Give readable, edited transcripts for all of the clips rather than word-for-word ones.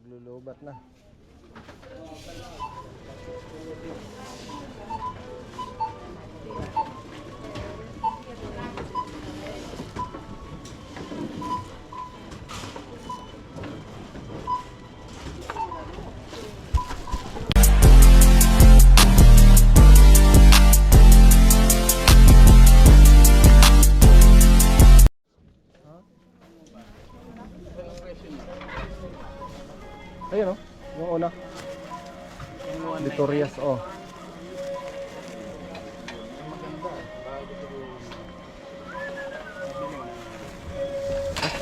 Naglulubat na. Ayun o, yung una. Victorious, oh.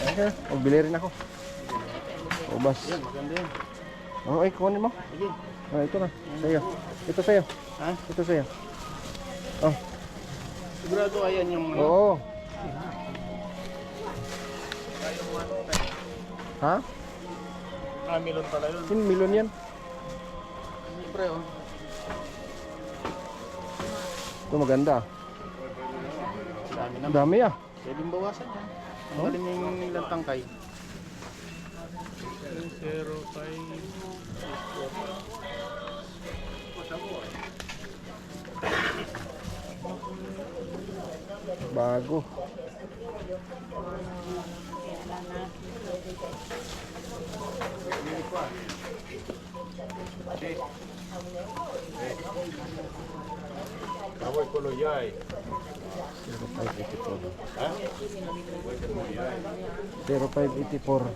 Okay, magbili rin ako. Ubas. Maganda yan. Oh, ay, kunin mo. Sige. Ah, ito na. Sa'yo. Ito sa'yo. Ha? Ito sa'yo. Oh. Sigurado ayan yung... Oo. Ha? Melon pala yun. Yung milon yan. Siyempre oh. Ito maganda. Dami Ang naman. dami ah. Pwedeng bawasan yan. Ang galing yung ilang tangkay. 0, 5. Bago. Kaway ko loyay. 0584. Ha? 0584.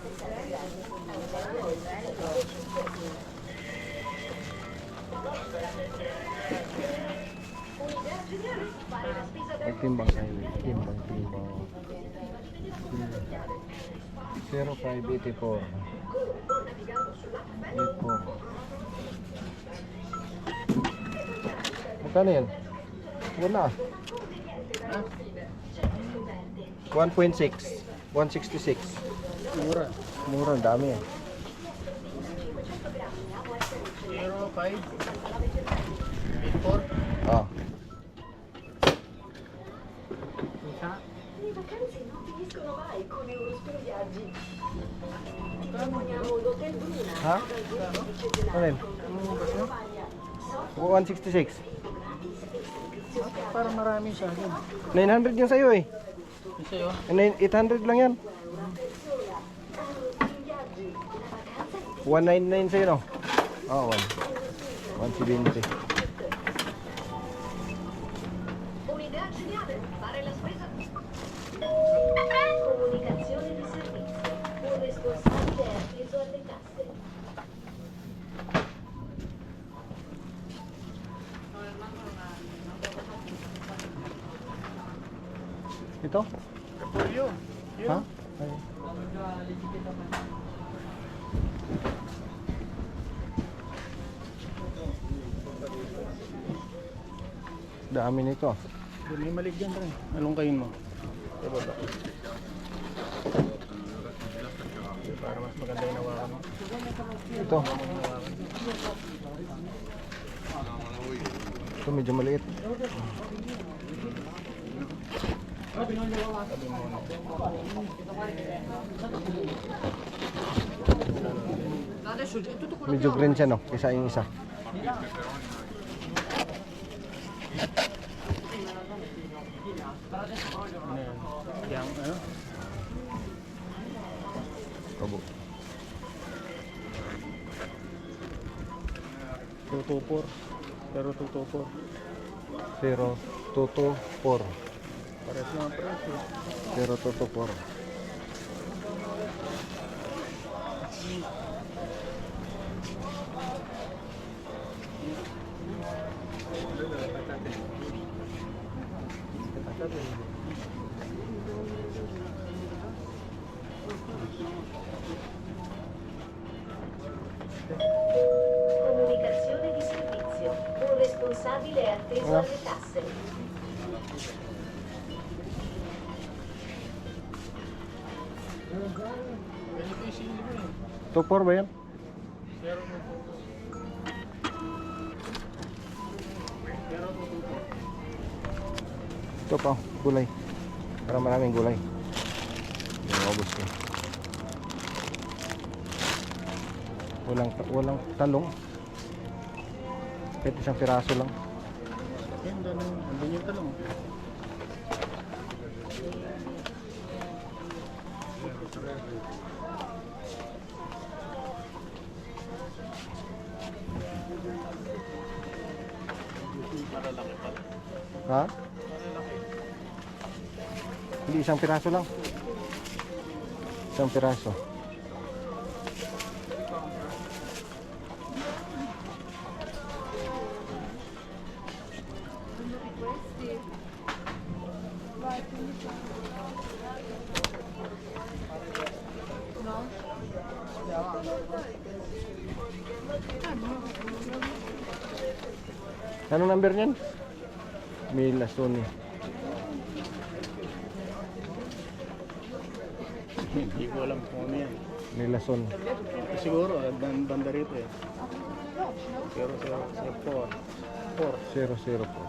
Timbang kayo. Timbang. 0584. 84. Magkano yan? Wala. 1.6. 166. Mura. Mura, ang dami yan. 0, 5. 84. Ah. Le vacanze non finiscono mai con Eurospin Viaggi. Proponiamo l'Hotel Bruna. Ha? Ano yun? 166. Para marami siya. 900 yung sa'yo eh. Yung sa'yo? 800 lang yan. 199 sa'yo no? Oo, 170. Un'idea geniale, fare la spesa. Comunicazione di servizio. Un responsabile è appeso alle casse. Ito? Kapulyo. Ha? Ay. Dami nito. Doon may maligyan rin. Alungkayin mo. Sa baba. Para mas maganda yung nawakan mo. Ito. Ito medyo maliit. Sabi mo na. Medyo green siya no? Kaysa yung isa. Yang ano? Kabo. 224. Pero 224. 0224. Pares lang ang presyo. 0224. Comunicazione di servizio. Un responsabile è atteso alle casse. Ganito yung sili mo eh. 24 ba yan? Pero mo po. Pero 224. Ito pa, gulay. Para maraming gulay. Yung ubos ko. Walang talong. Kahit isang piraso lang. Yan, andun yung talong. Malalaki pala. Ha? Hindi, isang piraso lang. Isang piraso. Anong number niyan? Mila Sony. Hindi ko alam kung ano yan. Mila Sony. Siguro, banda rito eh. Pero sa 4. 00 po.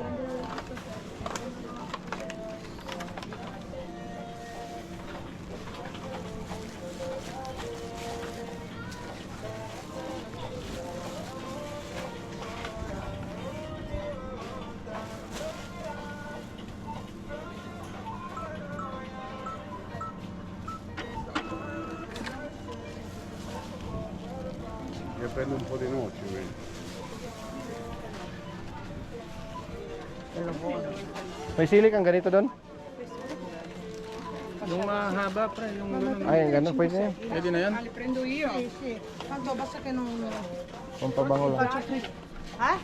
Io prendo un po' di noci, vedi? May sili kang ganito doon? Yung mahaba pre, yung gano'n. Ay, ang ganun. Pwede na yan. Pwede na yan? Li prendo io? Sì, sì. Tanto basta che non Pampabango lang. faccio qui. Eh?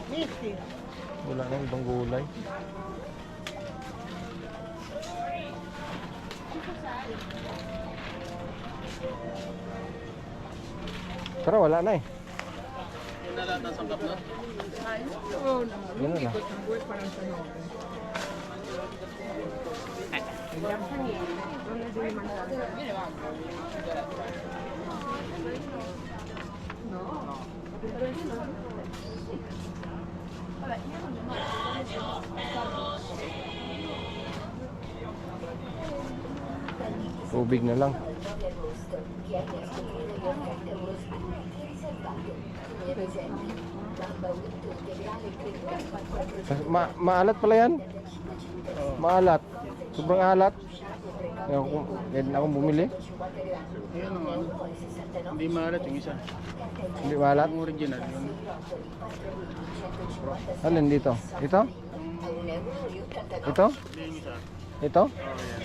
Visti? Wala na ibang gulay. Pero wala na eh. Yung nalat ng sangkap na? Oh, no. Yan na. Sono 2,49. Non ne devi mangiare. Vieni avanti. Tubig na lang. Maalat pala yan? Maalat. Sobrang alat. Kaya akong bumili. Ayun o. Hindi maalat yung isa. Hindi maalat. Yung original. Yung Alin dito? Ito? Ito? hindi yung isa. Ito? Oh, yan.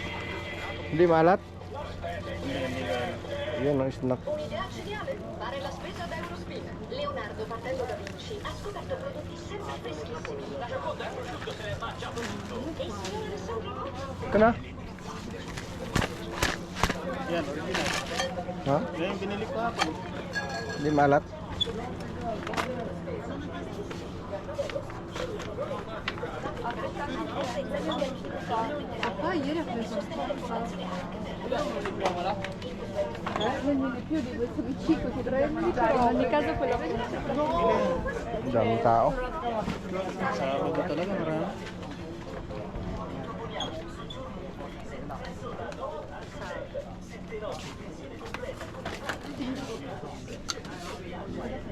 Hindi maalat? Hindi maalat. Yun ang snack. Un'idea geniale, fare la spesa da Eurospin. Leonardo, partendo da Vinci, ha scoperto prodotti sempre freschissimi. La seconda è prosciutto se ne mangia prosciutto. E il signor Alessandro no? Ito na? Yan, original. Ha? Yan yung binili ko hapon. Hindi maalat? Papà ieri ha preso non ne più di questo biciclo che dovremmo fare in ogni caso quello Ang daming tao. Sabado talaga marami.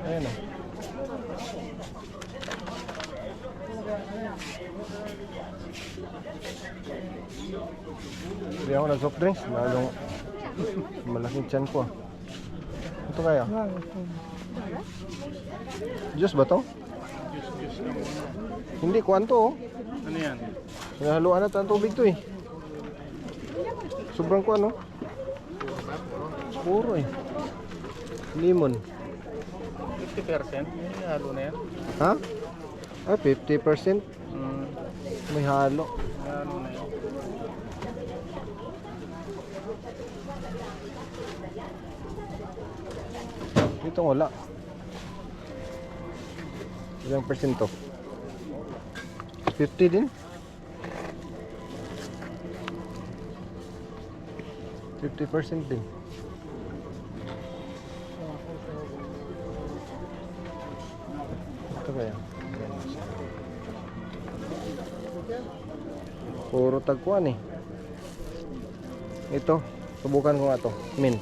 Ayan o. Hindi ako nag-soft drinks. Lalong malaking tiyan ko. Ito kaya? Diyos ba to? Juice lang muna. Hindi, kuwan to oh. Ano yan? Pinahaluan na ang tubig to eh. Sobrang kuwan oh. Puro eh. Lemon. 50%? May halo na yan. Ha? Ah, 50%. May halo. May halo na yan. Dito wala. Ilang percento? 50 din? 50% din. Ito kaya? Puro tagpuan eh. Ito, subukan ko nga to. Mint.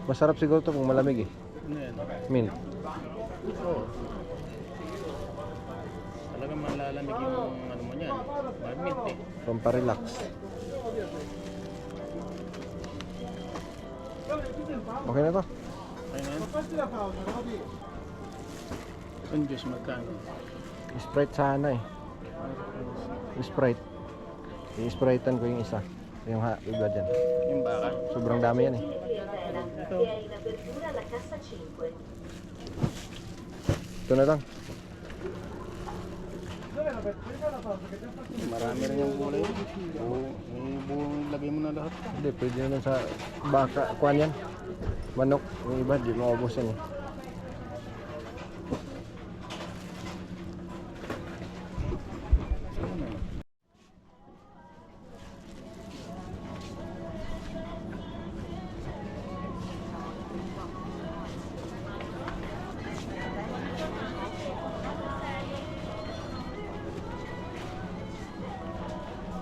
Masarap siguro to kung malamig eh. Ano yan? Mint. Oo. Talagang malalamig yung ano mo niyan. Mag-mint eh. Pamparelax. Okay na to. Kaya nga. Yung juice magkano? Sprite sana eh. Sprite. I-spritean ko yung isa. Yung iba dyan. Yung baka. Sobrang dami yan eh. Ito. E è in apertura la cassa 5. Ito na lang. Marami rin yung gulay. Oo. May buong lagay mo na lahat. Hindi, pwede naman sa baka. Kuhan yan. Manok. Yung iba, di maubos yan eh.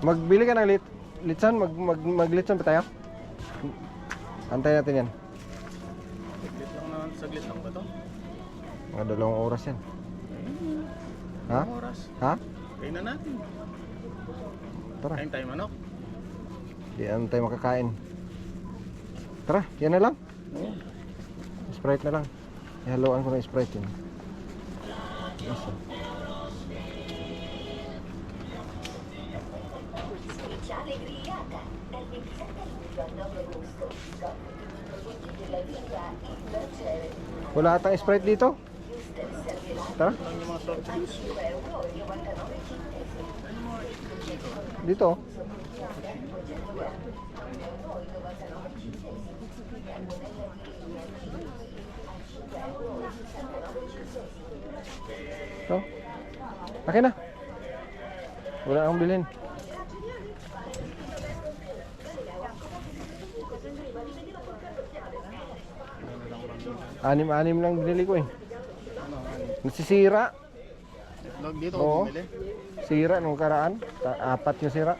Magbili ka ng litson? Maglitson pa tayo? Antay natin yan. Saglit lang naman. Saglit lang ba ito? Mga 2 oras yan. Ha? Ilang oras. Ha? Kain na natin. Tara. Kain tayo manok. Di ano tayo makakain. Tara, yan na lang. Oo. Sprite na lang. Ihaluan ko ng Sprite yun. Isa. Speciale grigliata dal 27 luglio al 9 agosto. Scopri tutti i prodotti della linea Invercere. Wala atang Sprite dito? Tara, Lang yung mga soft drinks. dito. So, akin na. Wala akong bilhin. Anim lang binili ko eh. Nasisira. Itlog dito. Oo. Bumili. Sira nung karaan. 4 yung sira.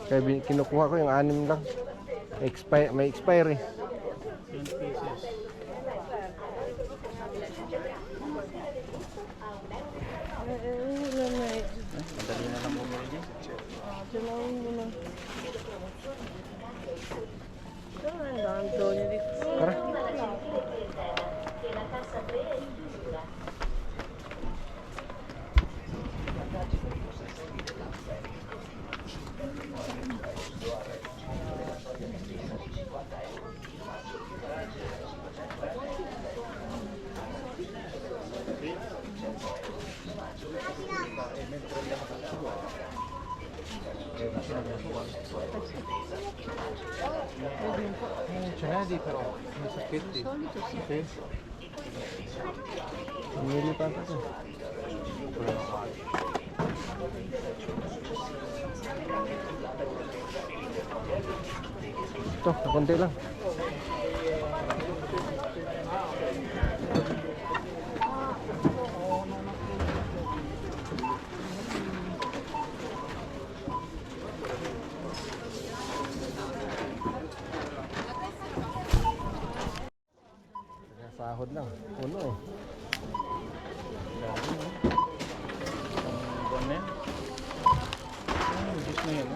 Kaya kinukuha ko yung 6 lang. May expiry. 10 pieces. Madali na lang bumili dyan. Tara. Ce n'è di però, nei sacchetti. Sì. Pumili pa ito. Ito, konti lang. Sahod lang. Puno eh. Ang buwan na yan. Juice na yan.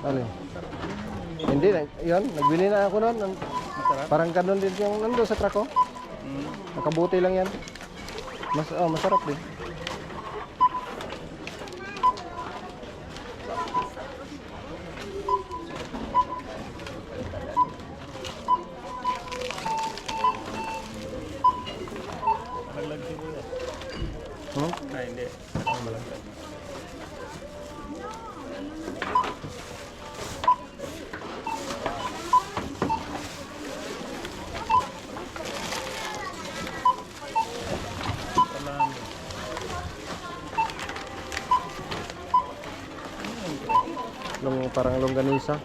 Alin? Hindi, yun. Nagbili na ako noon. Masarap. Parang ganun din yung nando sa truck ko. Mm. Nakabuti lang yan. Masarap din. Malaglag siguro. Hmm? Ah, hindi. Malaglag. Salami. Parang longganisa.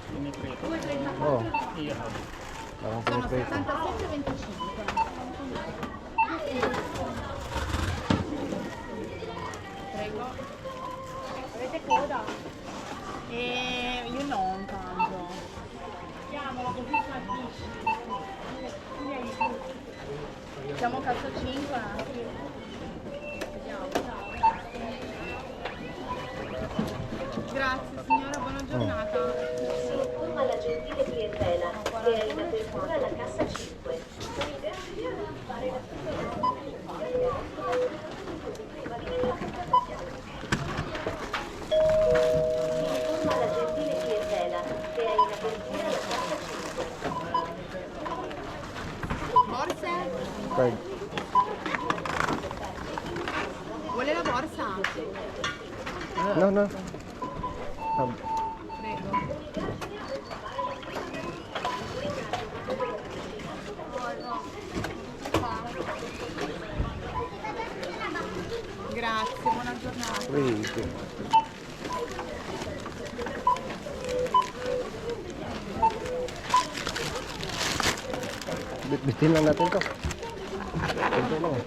Piniprito. Oo, Iyahaw. parang piniprito. 77,25. Prego. Avete coda? Io no, tanto. Abbiamo cassa 5. Grazie signora, buona giornata. Si informa la gentile clientela che è in apertura la cassa 5. Un'idea di fare la Si informa la gentile clientela che è in apertura la cassa 5. Borse? Card. Vuole la borsa? No, no. Prego. Grazie, buona giornata. Wait. Bitin lang natin to. Ito lang eh.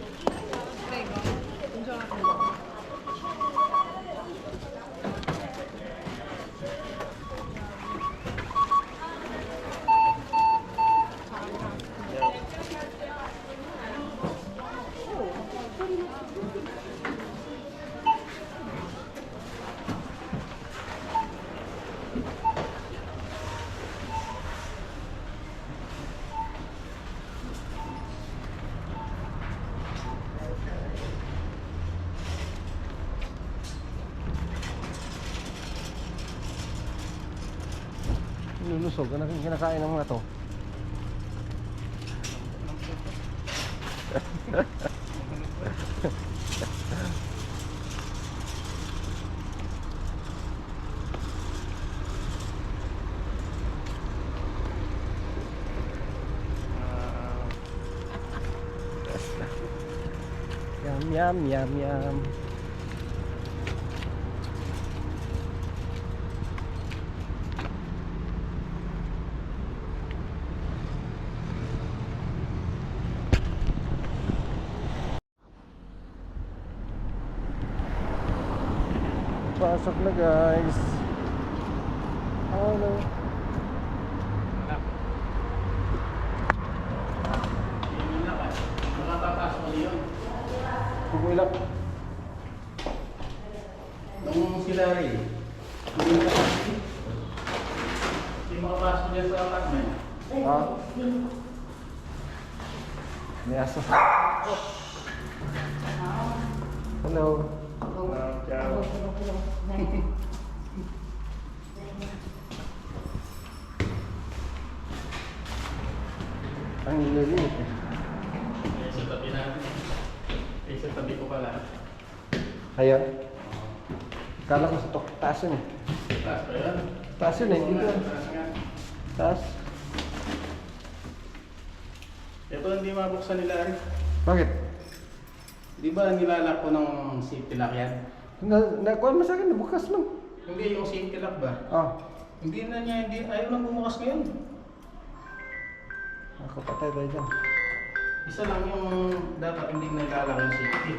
Prego. Buongiorno. Lulusog. Ano yung kinakain ng mga to? Yum, yum, yum, yum. Pasok na guys. Hello. Makapapasok mo yun. Bumilap. Nung sila rin, hindi makapasok niya sa apartment. Ha? May aso. Hello. Ciao. Ang lilit eh. Sa tabi natin. Sa tabi ko pala. Ayan. Kala ko sa taas yun eh. Taas pa yun. Taas yun eh. Dito. Taas nga. Taas. Ito hindi mabuksan nila rin. Bakit? Di ba nilalak ko ng safety lock yan? Nakuha mo sa akin. Nabukas man. Hindi, yung safety lock ba? Ah. Hindi na niya, ayaw nang bumukas ngayon. Ako patay tayo dyan. Isa lang yung dapat hindi nilalak yung safety.